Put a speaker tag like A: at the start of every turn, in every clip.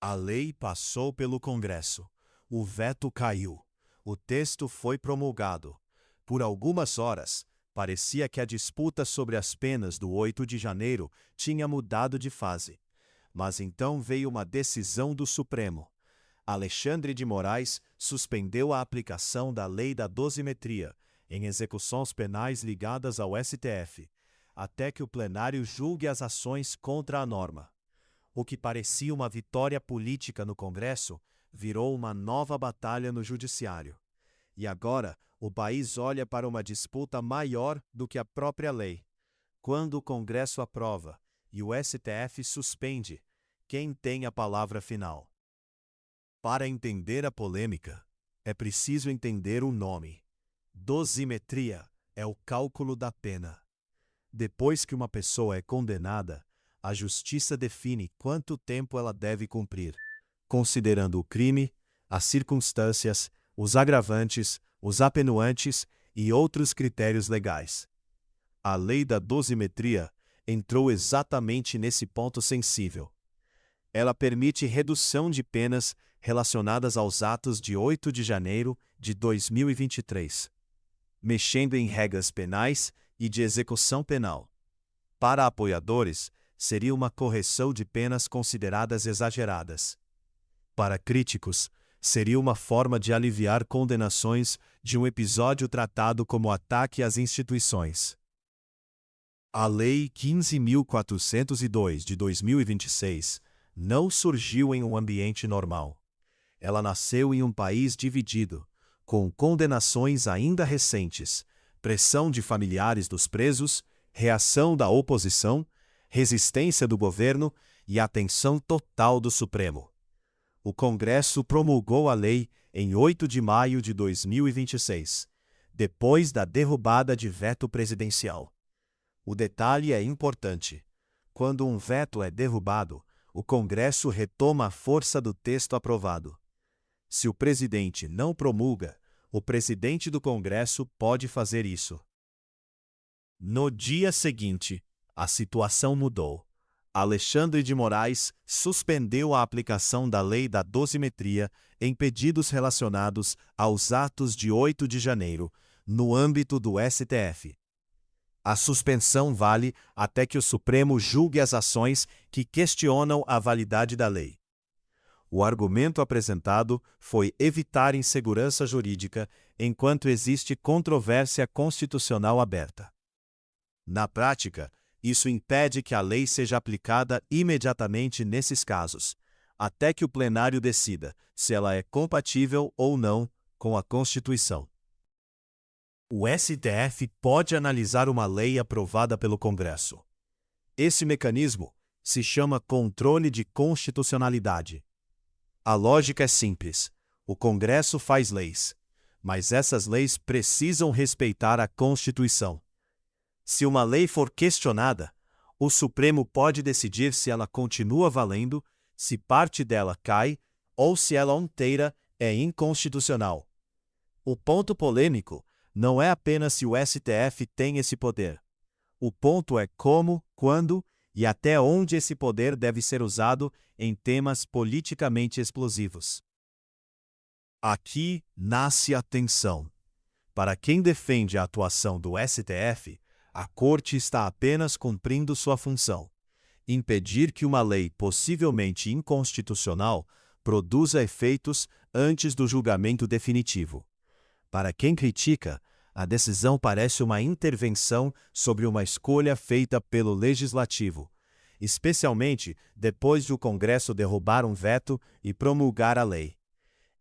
A: A lei passou pelo Congresso. O veto caiu. O texto foi promulgado. Por algumas horas, parecia que a disputa sobre as penas do 8 de janeiro tinha mudado de fase. Mas então veio uma decisão do Supremo. Alexandre de Moraes suspendeu a aplicação da lei da dosimetria em execuções penais ligadas ao STF, até que o plenário julgue as ações contra a norma. O que parecia uma vitória política no Congresso virou uma nova batalha no Judiciário. E agora, o país olha para uma disputa maior do que a própria lei. Quando o Congresso aprova e o STF suspende, quem tem a palavra final? Para entender a polêmica, é preciso entender o nome. Dosimetria é o cálculo da pena. Depois que uma pessoa é condenada, a justiça define quanto tempo ela deve cumprir, considerando o crime, as circunstâncias, os agravantes, os atenuantes e outros critérios legais. A lei da dosimetria entrou exatamente nesse ponto sensível. Ela permite redução de penas relacionadas aos atos de 8 de janeiro de 2023, mexendo em regras penais e de execução penal. Para apoiadores, seria uma correção de penas consideradas exageradas. Para críticos, seria uma forma de aliviar condenações de um episódio tratado como ataque às instituições. A Lei 15.402 de 2026 não surgiu em um ambiente normal. Ela nasceu em um país dividido, com condenações ainda recentes, pressão de familiares dos presos, reação da oposição, resistência do governo e atenção total do Supremo. O Congresso promulgou a lei em 8 de maio de 2026, depois da derrubada de veto presidencial. O detalhe é importante. Quando um veto é derrubado, o Congresso retoma a força do texto aprovado. Se o presidente não promulga, o presidente do Congresso pode fazer isso. No dia seguinte, a situação mudou. Alexandre de Moraes suspendeu a aplicação da lei da dosimetria em pedidos relacionados aos atos de 8 de janeiro, no âmbito do STF. A suspensão vale até que o Supremo julgue as ações que questionam a validade da lei. O argumento apresentado foi evitar insegurança jurídica enquanto existe controvérsia constitucional aberta. Na prática, isso impede que a lei seja aplicada imediatamente nesses casos, até que o plenário decida se ela é compatível ou não com a Constituição. O STF pode analisar uma lei aprovada pelo Congresso. Esse mecanismo se chama controle de constitucionalidade. A lógica é simples. O Congresso faz leis, mas essas leis precisam respeitar a Constituição. Se uma lei for questionada, o Supremo pode decidir se ela continua valendo, se parte dela cai ou se ela inteira é inconstitucional. O ponto polêmico não é apenas se o STF tem esse poder. O ponto é como, quando e até onde esse poder deve ser usado em temas politicamente explosivos. Aqui nasce a tensão. Para quem defende a atuação do STF, a Corte está apenas cumprindo sua função: impedir que uma lei possivelmente inconstitucional produza efeitos antes do julgamento definitivo. Para quem critica, a decisão parece uma intervenção sobre uma escolha feita pelo Legislativo, especialmente depois de o Congresso derrubar um veto e promulgar a lei.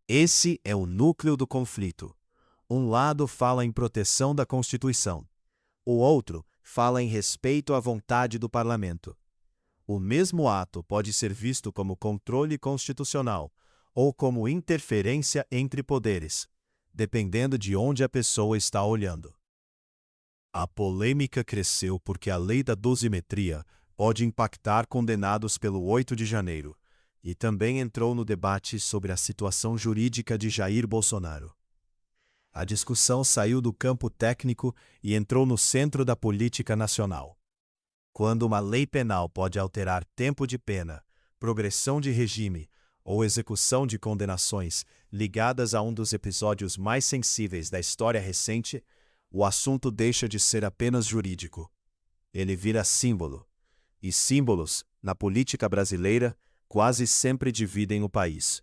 A: Esse é o núcleo do conflito. Um lado fala em proteção da Constituição. O outro fala em respeito à vontade do Parlamento. O mesmo ato pode ser visto como controle constitucional ou como interferência entre poderes, dependendo de onde a pessoa está olhando. A polêmica cresceu porque a lei da dosimetria pode impactar condenados pelo 8 de janeiro e também entrou no debate sobre a situação jurídica de Jair Bolsonaro. A discussão saiu do campo técnico e entrou no centro da política nacional. Quando uma lei penal pode alterar tempo de pena, progressão de regime ou execução de condenações ligadas a um dos episódios mais sensíveis da história recente, o assunto deixa de ser apenas jurídico. Ele vira símbolo. E símbolos, na política brasileira, quase sempre dividem o país.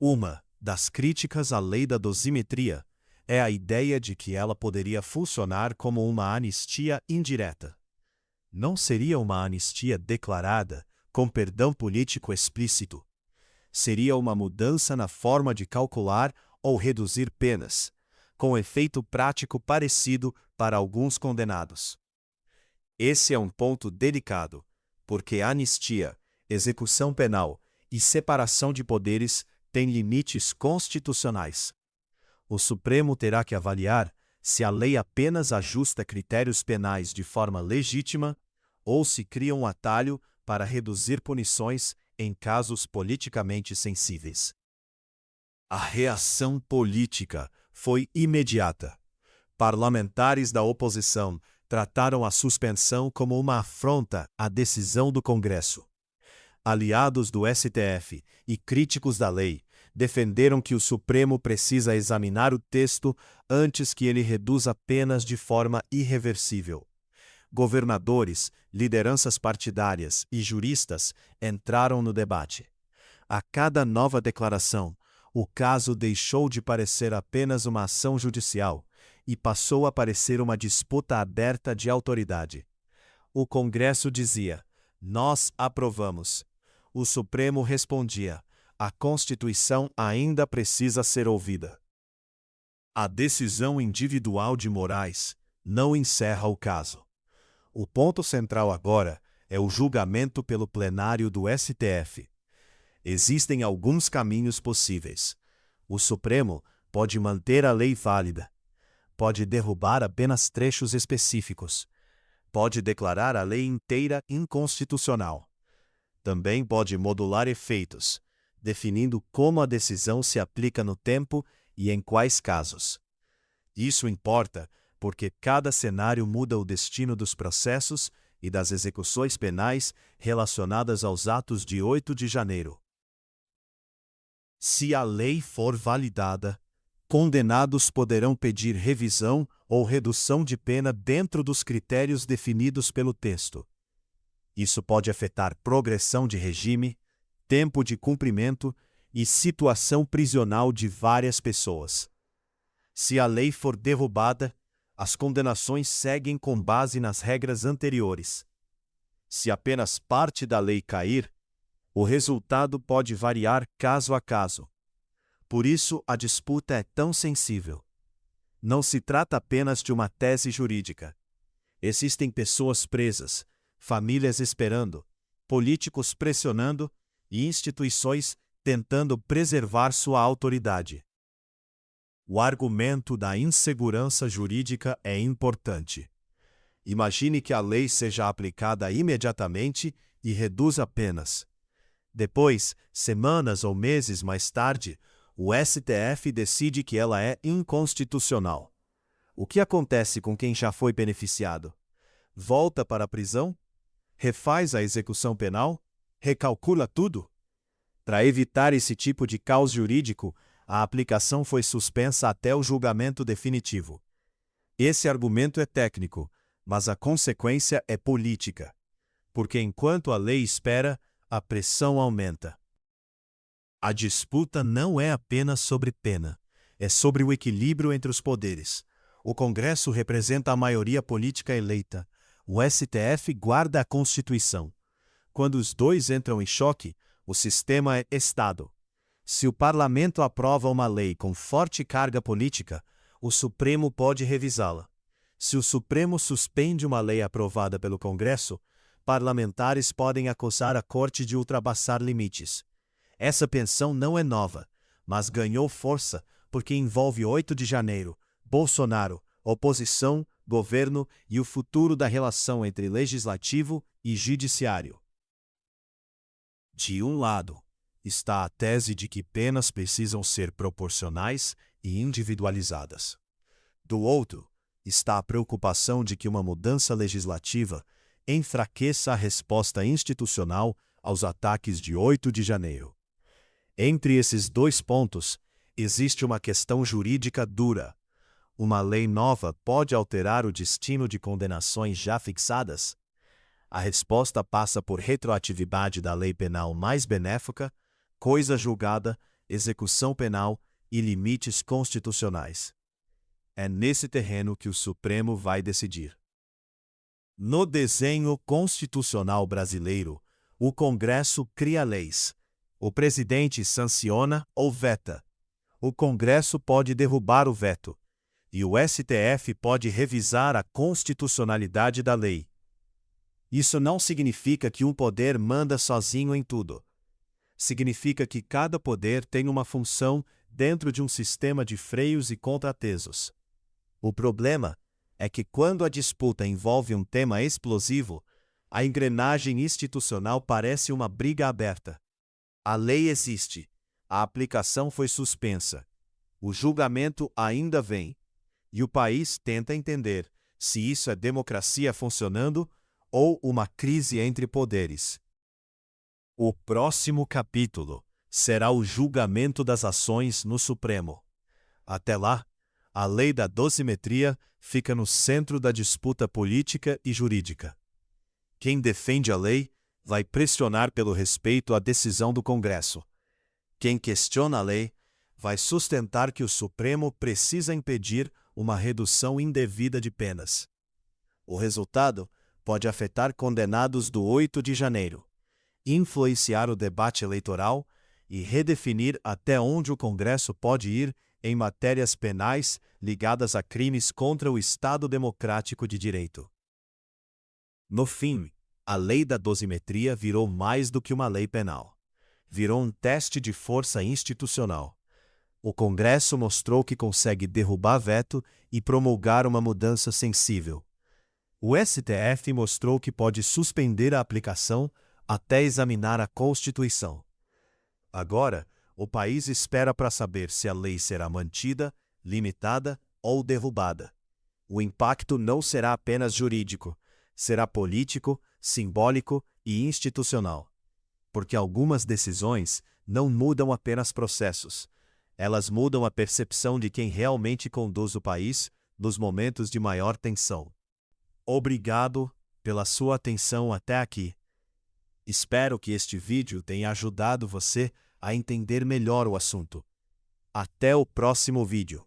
A: Uma das críticas à lei da dosimetria é a ideia de que ela poderia funcionar como uma anistia indireta. Não seria uma anistia declarada, com perdão político explícito. Seria uma mudança na forma de calcular ou reduzir penas, com efeito prático parecido para alguns condenados. Esse é um ponto delicado, porque anistia, execução penal e separação de poderes têm limites constitucionais. O Supremo terá que avaliar se a lei apenas ajusta critérios penais de forma legítima ou se cria um atalho para reduzir punições em casos politicamente sensíveis. A reação política foi imediata. Parlamentares da oposição trataram a suspensão como uma afronta à decisão do Congresso. Aliados do STF e críticos da lei defenderam que o Supremo precisa examinar o texto antes que ele reduza penas de forma irreversível. Governadores, lideranças partidárias e juristas entraram no debate. A cada nova declaração, o caso deixou de parecer apenas uma ação judicial e passou a parecer uma disputa aberta de autoridade. O Congresso dizia: "Nós aprovamos." O Supremo respondia: "A Constituição ainda precisa ser ouvida." A decisão individual de Moraes não encerra o caso. O ponto central agora é o julgamento pelo plenário do STF. Existem alguns caminhos possíveis. O Supremo pode manter a lei válida, pode derrubar apenas trechos específicos, pode declarar a lei inteira inconstitucional. Também pode modular efeitos, definindo como a decisão se aplica no tempo e em quais casos. Isso importa porque cada cenário muda o destino dos processos e das execuções penais relacionadas aos atos de 8 de janeiro. Se a lei for validada, condenados poderão pedir revisão ou redução de pena dentro dos critérios definidos pelo texto. Isso pode afetar progressão de regime, tempo de cumprimento e situação prisional de várias pessoas. Se a lei for derrubada, as condenações seguem com base nas regras anteriores. Se apenas parte da lei cair, o resultado pode variar caso a caso. Por isso, a disputa é tão sensível. Não se trata apenas de uma tese jurídica. Existem pessoas presas, famílias esperando, políticos pressionando e instituições tentando preservar sua autoridade. O argumento da insegurança jurídica é importante. Imagine que a lei seja aplicada imediatamente e reduza penas. Depois, semanas ou meses mais tarde, o STF decide que ela é inconstitucional. O que acontece com quem já foi beneficiado? Volta para a prisão? Refaz a execução penal? Recalcula tudo? Para evitar esse tipo de caos jurídico, a aplicação foi suspensa até o julgamento definitivo. Esse argumento é técnico, mas a consequência é política, porque enquanto a lei espera, a pressão aumenta. A disputa não é apenas sobre pena, é sobre o equilíbrio entre os poderes. O Congresso representa a maioria política eleita. O STF guarda a Constituição. Quando os dois entram em choque, o sistema é Estado. Se o parlamento aprova uma lei com forte carga política, o Supremo pode revisá-la. Se o Supremo suspende uma lei aprovada pelo Congresso, parlamentares podem acusar a Corte de ultrapassar limites. Essa tensão não é nova, mas ganhou força porque envolve 8 de janeiro, Bolsonaro, oposição, governo e o futuro da relação entre legislativo e judiciário. De um lado, está a tese de que penas precisam ser proporcionais e individualizadas. Do outro, está a preocupação de que uma mudança legislativa enfraqueça a resposta institucional aos ataques de 8 de janeiro. Entre esses dois pontos, existe uma questão jurídica dura. Uma lei nova pode alterar o destino de condenações já fixadas? A resposta passa por retroatividade da lei penal mais benéfica, coisa julgada, execução penal e limites constitucionais. É nesse terreno que o Supremo vai decidir. No desenho constitucional brasileiro, o Congresso cria leis. O presidente sanciona ou veta. O Congresso pode derrubar o veto. E o STF pode revisar a constitucionalidade da lei. Isso não significa que um poder manda sozinho em tudo. Significa que cada poder tem uma função dentro de um sistema de freios e contrapesos. O problema é que quando a disputa envolve um tema explosivo, a engrenagem institucional parece uma briga aberta. A lei existe, a aplicação foi suspensa, o julgamento ainda vem, e o país tenta entender se isso é democracia funcionando ou uma crise entre poderes. O próximo capítulo será o julgamento das ações no Supremo. Até lá, a lei da dosimetria fica no centro da disputa política e jurídica. Quem defende a lei vai pressionar pelo respeito à decisão do Congresso. Quem questiona a lei vai sustentar que o Supremo precisa impedir uma redução indevida de penas. O resultado pode afetar condenados do 8 de janeiro, influenciar o debate eleitoral e redefinir até onde o Congresso pode ir em matérias penais ligadas a crimes contra o Estado Democrático de Direito. No fim, a lei da dosimetria virou mais do que uma lei penal. Virou um teste de força institucional. O Congresso mostrou que consegue derrubar veto e promulgar uma mudança sensível. O STF mostrou que pode suspender a aplicação até examinar a Constituição. Agora, o país espera para saber se a lei será mantida, limitada ou derrubada. O impacto não será apenas jurídico, será político, simbólico e institucional. Porque algumas decisões não mudam apenas processos. Elas mudam a percepção de quem realmente conduz o país nos momentos de maior tensão. Obrigado pela sua atenção até aqui. Espero que este vídeo tenha ajudado você a entender melhor o assunto. Até o próximo vídeo.